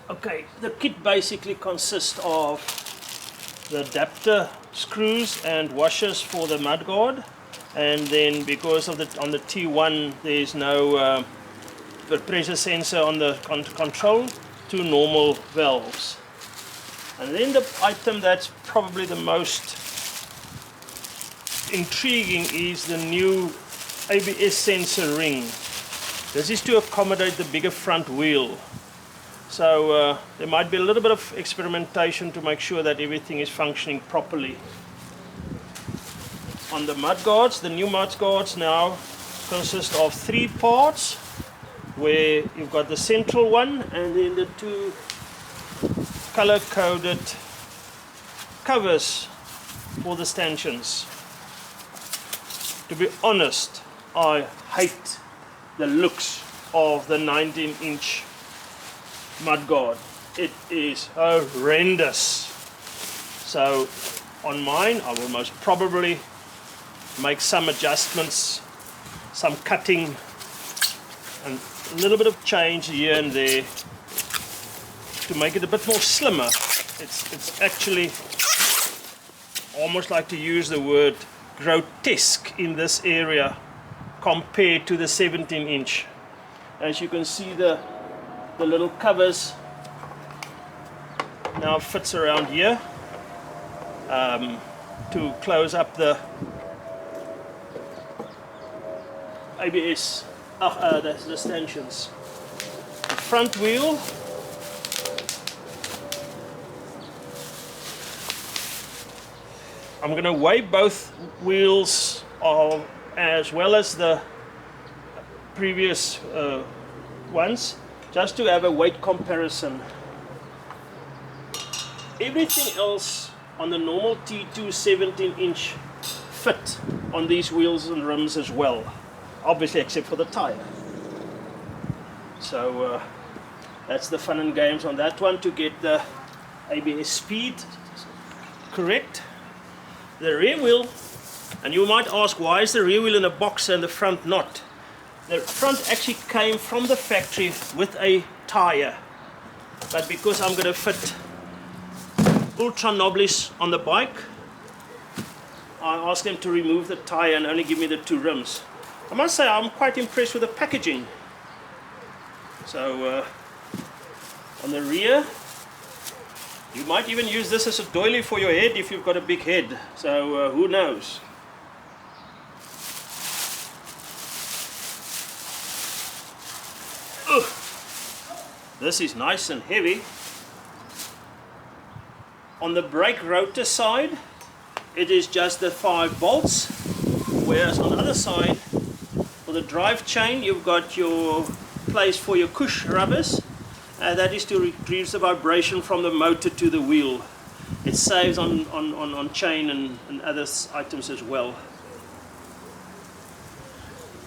Okay, the kit basically consists of the adapter screws and washers for the mudguard, and then because of on the T1 there's no pressure sensor on the control, 2 normal valves. And then the item that's probably the most intriguing is the new ABS sensor ring. This is to accommodate the bigger front wheel. So there might be a little bit of experimentation to make sure that everything is functioning properly. On the mudguards, the new mudguards now consist of 3 parts, where you've got the central one and then the 2 color-coded covers for the stanchions. To be honest, I hate the looks of the 19-inch mudguard. It is horrendous. So on mine I will most probably make some adjustments, some cutting and a little bit of change here and there to make it a bit more slimmer. It's actually almost like to use the word grotesque in this area compared to the 17-inch. As you can see, the little covers now fits around here to close up the ABS, the stanchions. The front wheel I'm going to weigh both wheels as well as the previous ones, just to have a weight comparison. Everything else on the normal T2 17-inch fit on these wheels and rims as well, obviously except for the tire. So that's the fun and games on that one, to get the ABS speed correct. The rear wheel, and you might ask, why is the rear wheel in a box and the front not? The front actually came from the factory with a tire, but because I'm going to fit ultra noblis on the bike, I asked them to remove the tire and only give me the 2 rims. I must say I'm quite impressed with the packaging. So on the rear, you might even use this as a doily for your head if you've got a big head. So who knows? Ugh. This is nice and heavy. On the brake rotor side, it is just the 5 bolts, whereas on the other side, for the drive chain, you've got your place for your cush rubbers. That is to reduce the vibration from the motor to the wheel. It saves on chain and other items as well.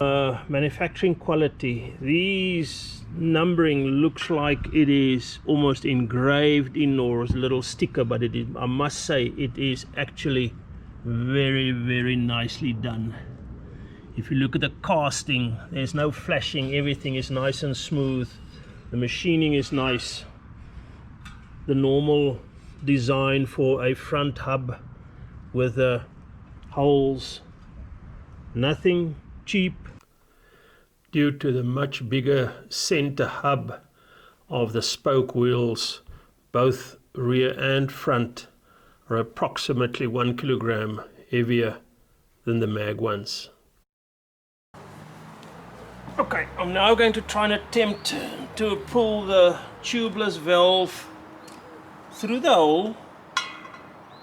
Manufacturing quality. These numbering looks like it is almost engraved in, or a little sticker, but it is, I must say, it is actually very, very nicely done. If you look at the casting, there's no flashing, everything is nice and smooth. The machining is nice. The normal design for a front hub with holes. Nothing cheap, due to the much bigger center hub of the spoke wheels. Both rear and front are approximately 1 kilogram heavier than the mag ones. Okay, I'm now going to try and attempt to pull the tubeless valve through the hole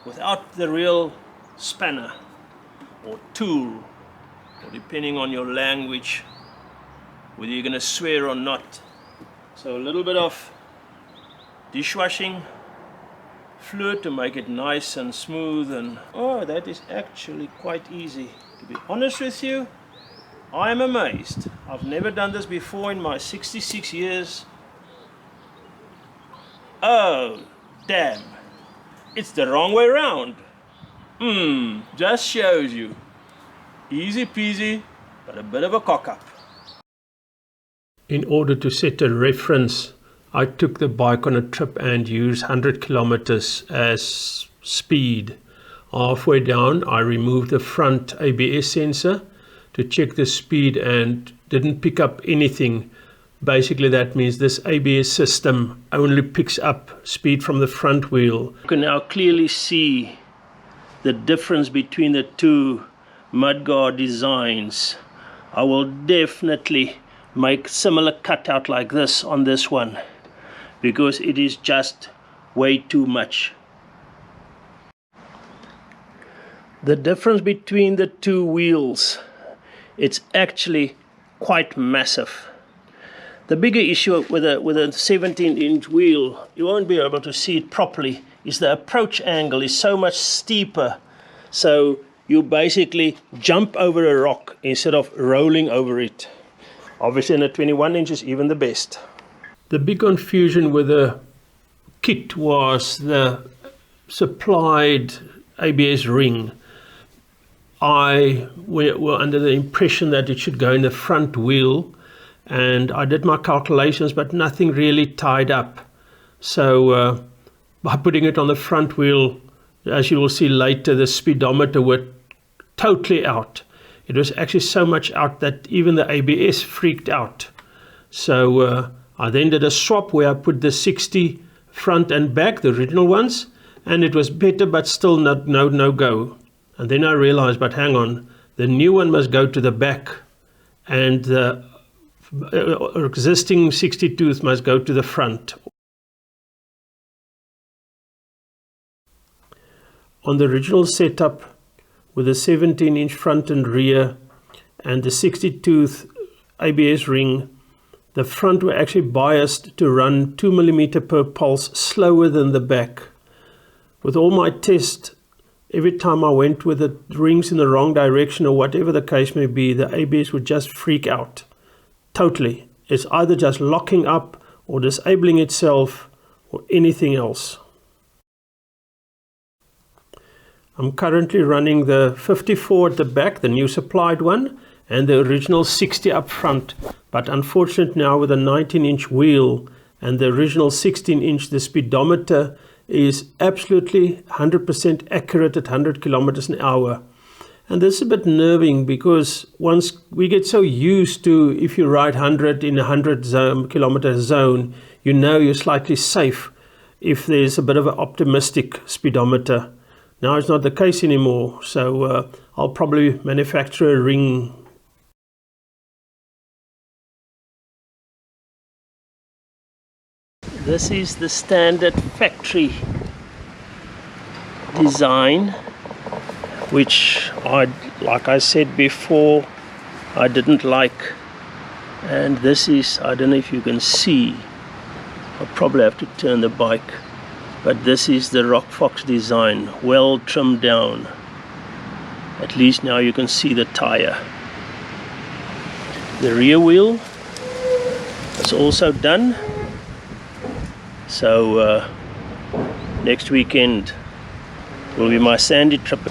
without the real spanner or tool, or depending on your language, whether you're going to swear or not. So a little bit of dishwashing fluid to make it nice and smooth, and oh, that is actually quite easy. To be honest with you, I am amazed. I've never done this before in my 66 years. Oh, damn. It's the wrong way around. Just shows you. Easy peasy, but a bit of a cock up. In order to set a reference, I took the bike on a trip and used 100 kilometers as speed. Halfway down, I removed the front ABS sensor to check the speed and didn't pick up anything. Basically, that means this ABS system only picks up speed from the front wheel. You can now clearly see the difference between the two mudguard designs. I will definitely make similar cutout like this on this one, because it is just way too much. The difference between the two wheels, it's actually quite massive. The bigger issue with a 17-inch wheel, you won't be able to see it properly, is the approach angle is so much steeper. So you basically jump over a rock instead of rolling over it. Obviously in a 21 inch is even the best. The big confusion with the kit was the supplied ABS ring. I were under the impression that it should go in the front wheel, and I did my calculations, but nothing really tied up. So by putting it on the front wheel, as you will see later, the speedometer were totally out. It was actually so much out that even the ABS freaked out. So I then did a swap where I put the 60 front and back, the original ones, and it was better, but still no go. And then I realized, but hang on, the new one must go to the back, and the existing 60 tooth must go to the front. On the original setup with a 17-inch front and rear and the 60 tooth ABS ring, the front were actually biased to run 2 mm per pulse slower than the back. With all my tests, every time I went with the rings in the wrong direction or whatever the case may be, the ABS would just freak out. Totally. It's either just locking up or disabling itself or anything else. I'm currently running the 54 at the back, the new supplied one, and the original 60 up front. But unfortunately now with a 19-inch wheel and the original 16-inch, the speedometer is absolutely 100% accurate at 100 kilometers an hour. And this is a bit nerving, because once we get so used to, if you ride 100 in a 100 kilometer zone, you know you're slightly safe if there's a bit of an optimistic speedometer. Now it's not the case anymore, so I'll probably manufacture a ring. This is the standard factory design, which like I said before, I didn't like. And this is, I don't know if you can see, I'll probably have to turn the bike, but this is the RockFox design, well trimmed down. At least now you can see the tire. The rear wheel is also done. So next weekend will be my sandy trip.